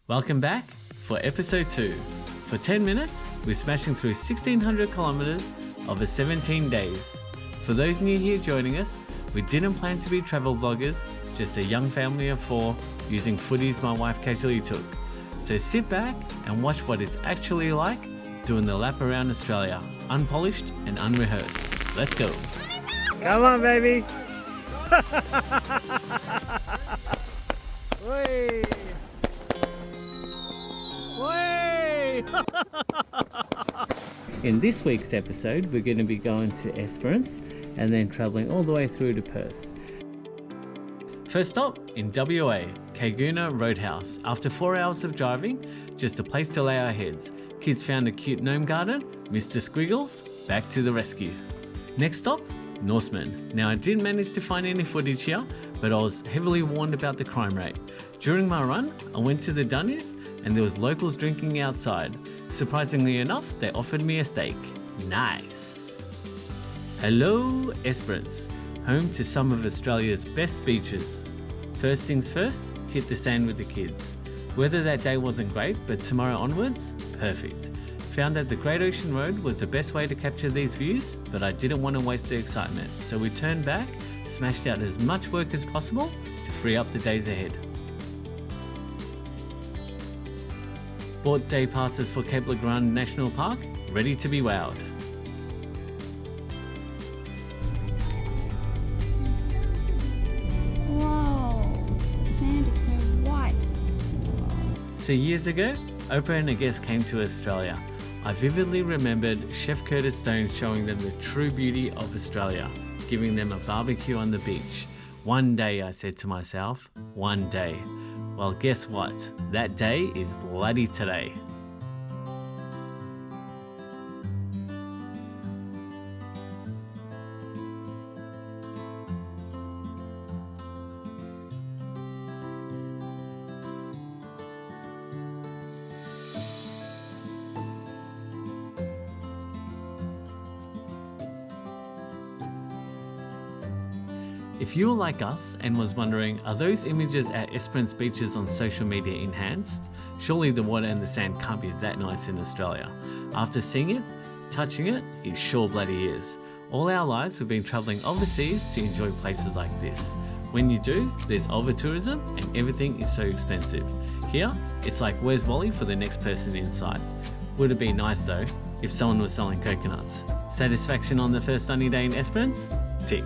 Welcome back for episode 2. For 10 minutes, we're smashing through 1,600 kilometers over 17 days. For those new here joining us, we didn't plan to be travel vloggers, just a young family of 4 using footage my wife casually took. So sit back and watch what it's actually like doing the lap around Australia, unpolished and unrehearsed. Let's go. Come on, baby. Way. Way. In this week's episode, we're going to be going to Esperance and then travelling all the way through to Perth. First stop in WA, Kagoona Roadhouse. After 4 hours of driving, just a place to lay our heads. Kids found a cute gnome garden, Mr. Squiggles, back to the rescue. Next stop, Norseman. Now I didn't manage to find any footage here, but I was heavily warned about the crime rate. During my run, I went to the Dunnies and there was locals drinking outside. Surprisingly enough, they offered me a steak. Nice. Hello, Esperance, home to some of Australia's best beaches. First things first, hit the sand with the kids. Weather that day wasn't great, but tomorrow onwards, perfect. Found that the Great Ocean Road was the best way to capture these views, but I didn't want to waste the excitement. So we turned back, smashed out as much work as possible to free up the days ahead. Bought day passes for Cape Le Grand National Park, ready to be wowed. So years ago, Oprah and a guest came to Australia. I vividly remembered Chef Curtis Stone showing them the true beauty of Australia, giving them a barbecue on the beach. One day, I said to myself, one day. Well, guess what? That day is bloody today. If you were like us and was wondering, are those images at Esperance beaches on social media enhanced? Surely the water and the sand can't be that nice in Australia. After seeing it, touching it, it sure bloody is. All our lives we've been travelling overseas to enjoy places like this. When you do, there's over-tourism and everything is so expensive. Here, it's like where's Wally for the next person inside. Would have been nice though, if someone was selling coconuts. Satisfaction on the first sunny day in Esperance? Tick.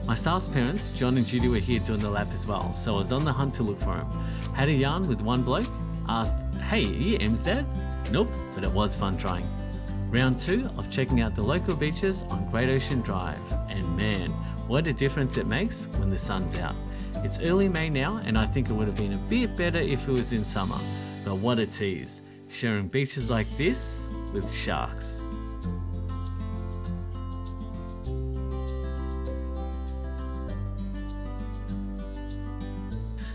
My staff's parents, John and Judy, were here doing the lap as well, so I was on the hunt to look for him. Had a yarn with one bloke, asked, hey, are you Em's dad? Nope, but it was fun trying. Round 2 of checking out the local beaches on Great Ocean Drive, and man, what a difference it makes when the sun's out. It's early May now, and I think it would have been a bit better if it was in summer, but what a tease, sharing beaches like this with sharks.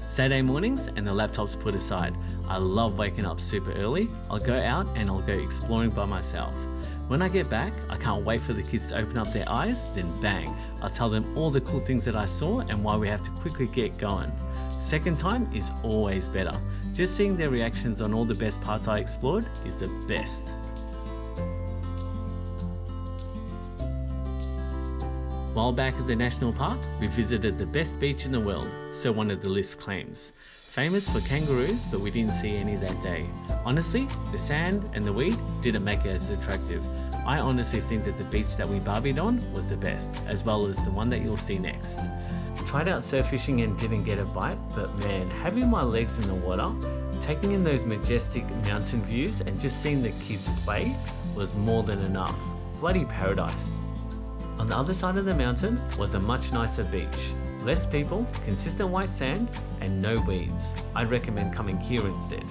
Saturday mornings and the laptop's put aside. I love waking up super early. I'll go out and I'll go exploring by myself. When I get back, I can't wait for the kids to open up their eyes, then bang, I'll tell them all the cool things that I saw and why we have to quickly get going. Second time is always better. Just seeing their reactions on all the best parts I explored is the best. While back at the national park, we visited the best beach in the world, so one of the list's claims. Famous for kangaroos, but we didn't see any that day. Honestly, the sand and the weed didn't make it as attractive. I honestly think that the beach that we barbied on was the best, as well as the one that you'll see next. Tried out surf fishing and didn't get a bite, but man, having my legs in the water, taking in those majestic mountain views and just seeing the kids play was more than enough. Bloody paradise. On the other side of the mountain was a much nicer beach. Less people, consistent white sand, and no weeds. I'd recommend coming here instead.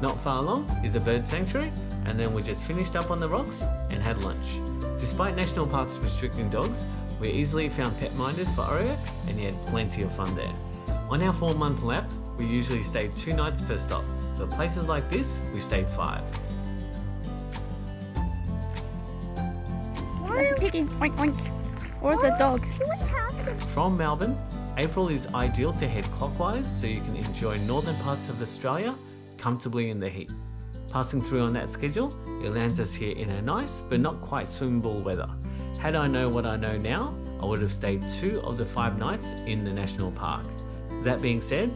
Not far along is a bird sanctuary, and then we just finished up on the rocks and had lunch. Despite national parks restricting dogs, we easily found pet minders for Oreo and he had plenty of fun there. On our 4-month lap, we usually stayed 2 nights per stop, but places like this, we stayed 5. There's a piggy, oink oink. Where's the dog? What happened? From Melbourne, April is ideal to head clockwise so you can enjoy northern parts of Australia comfortably in the heat. Passing through on that schedule, it lands us here in a nice but not quite swimmable weather. Had I known what I know now, I would have stayed 2 of the 5 nights in the national park. That being said,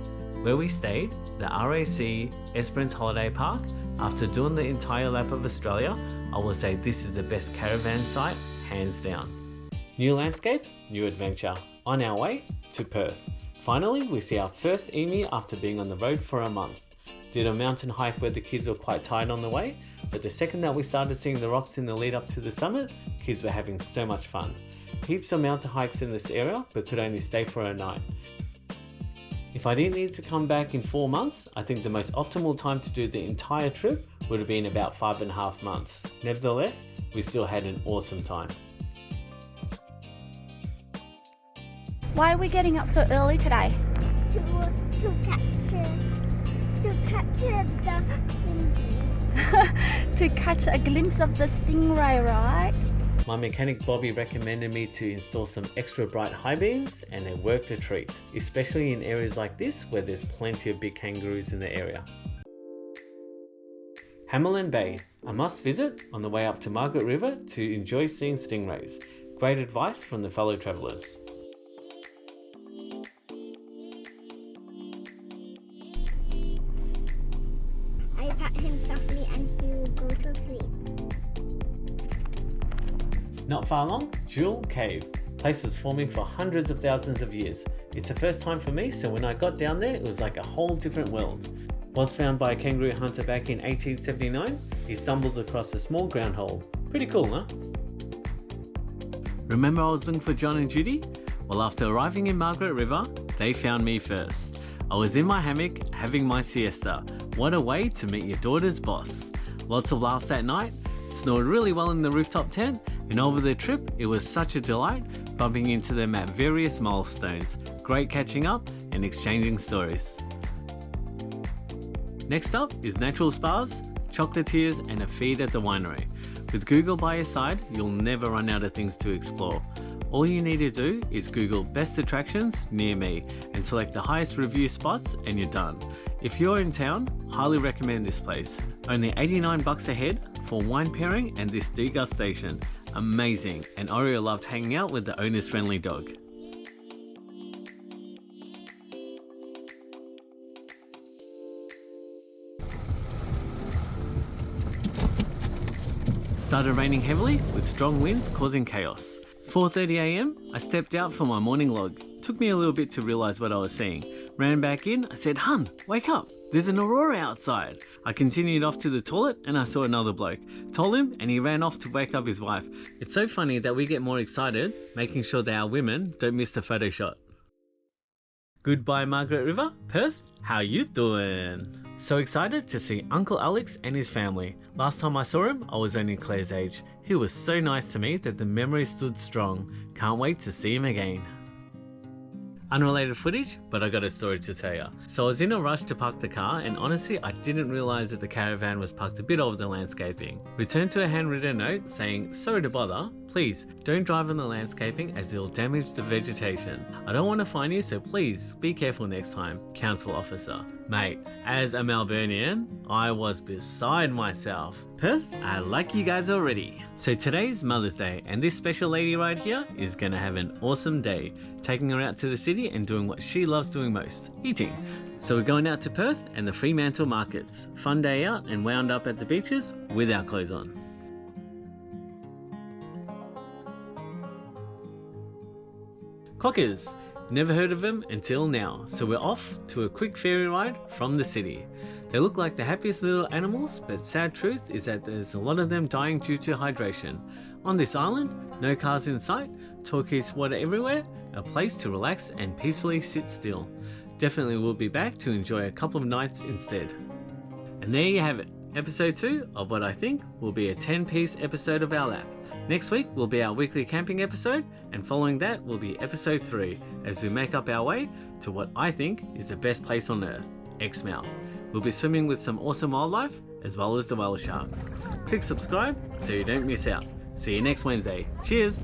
where we stayed, the RAC Esperance Holiday Park, after doing the entire lap of Australia, I will say this is the best caravan site, hands down. New landscape, new adventure. On our way to Perth. Finally, we see our first emu after being on the road for a month. Did a mountain hike where the kids were quite tired on the way, but the second that we started seeing the rocks in the lead up to the summit, kids were having so much fun. Heaps of mountain hikes in this area, but could only stay for a night. If I didn't need to come back in 4 months, I think the most optimal time to do the entire trip would have been about 5.5 months. Nevertheless, we still had an awesome time. Why are we getting up so early today? To capture the stinky. To catch a glimpse of the stingray, right? My mechanic Bobby recommended me to install some extra bright high beams, and they worked a treat, especially in areas like this where there's plenty of big kangaroos in the area. Hamilton Bay, a must visit on the way up to Margaret River to enjoy seeing stingrays. Great advice from the fellow travellers. I pat him softly and he will go to sleep. Not far along, Jewel Cave. Place was forming for hundreds of thousands of years. It's a first time for me, so when I got down there, it was like a whole different world. Was found by a kangaroo hunter back in 1879. He stumbled across a small ground hole. Pretty cool, huh? Remember I was looking for John and Judy? Well, after arriving in Margaret River, they found me first. I was in my hammock having my siesta. What a way to meet your daughter's boss. Lots of laughs that night, snored really well in the rooftop tent, and over the trip it was such a delight bumping into them at various milestones. Great catching up and exchanging stories. Next up is natural spas, chocolatiers and a feed at the winery. With Google by your side, you'll never run out of things to explore. All you need to do is Google best attractions near me and select the highest review spots and you're done. If you're in town, highly recommend this place. Only $89 a head for wine pairing and this degustation. Amazing, and Oreo loved hanging out with the owner's friendly dog. Started raining heavily with strong winds causing chaos. 4:30 AM, I stepped out for my morning log. Took me a little bit to realise what I was seeing. Ran back in, I said, "Hun, wake up, there's an aurora outside." I continued off to the toilet and I saw another bloke. Told him and he ran off to wake up his wife. It's so funny that we get more excited making sure that our women don't miss the photo shot. Goodbye Margaret River, Perth, how you doing? So excited to see Uncle Alex and his family. Last time I saw him, I was only Claire's age. He was so nice to me that the memory stood strong. Can't wait to see him again. Unrelated footage, but I got a story to tell you. So I was in a rush to park the car and honestly I didn't realise that the caravan was parked a bit over the landscaping. Returned to a handwritten note saying, "Sorry to bother, please don't drive on the landscaping as it'll damage the vegetation. I don't want to fine you, so please be careful next time, council officer." Mate, as a Melburnian, I was beside myself. Perth, I like you guys already. So today's Mother's Day and this special lady right here is gonna have an awesome day, taking her out to the city and doing what she loves doing most, eating. So we're going out to Perth and the Fremantle markets. Fun day out and wound up at the beaches with our clothes on. Quokkas. Never heard of them until now, so we're off to a quick ferry ride from the city. They look like the happiest little animals, but sad truth is that there's a lot of them dying due to hydration. On this island, no cars in sight, turquoise water everywhere, a place to relax and peacefully sit still. Definitely will be back to enjoy a couple of nights instead. And there you have it, episode 2 of what I think will be a 10-piece episode of our lap. Next week will be our weekly camping episode, and following that will be episode 3 as we make up our way to what I think is the best place on earth, Exmouth. We'll be swimming with some awesome wildlife as well as the whale sharks. Click subscribe so you don't miss out. See you next Wednesday. Cheers!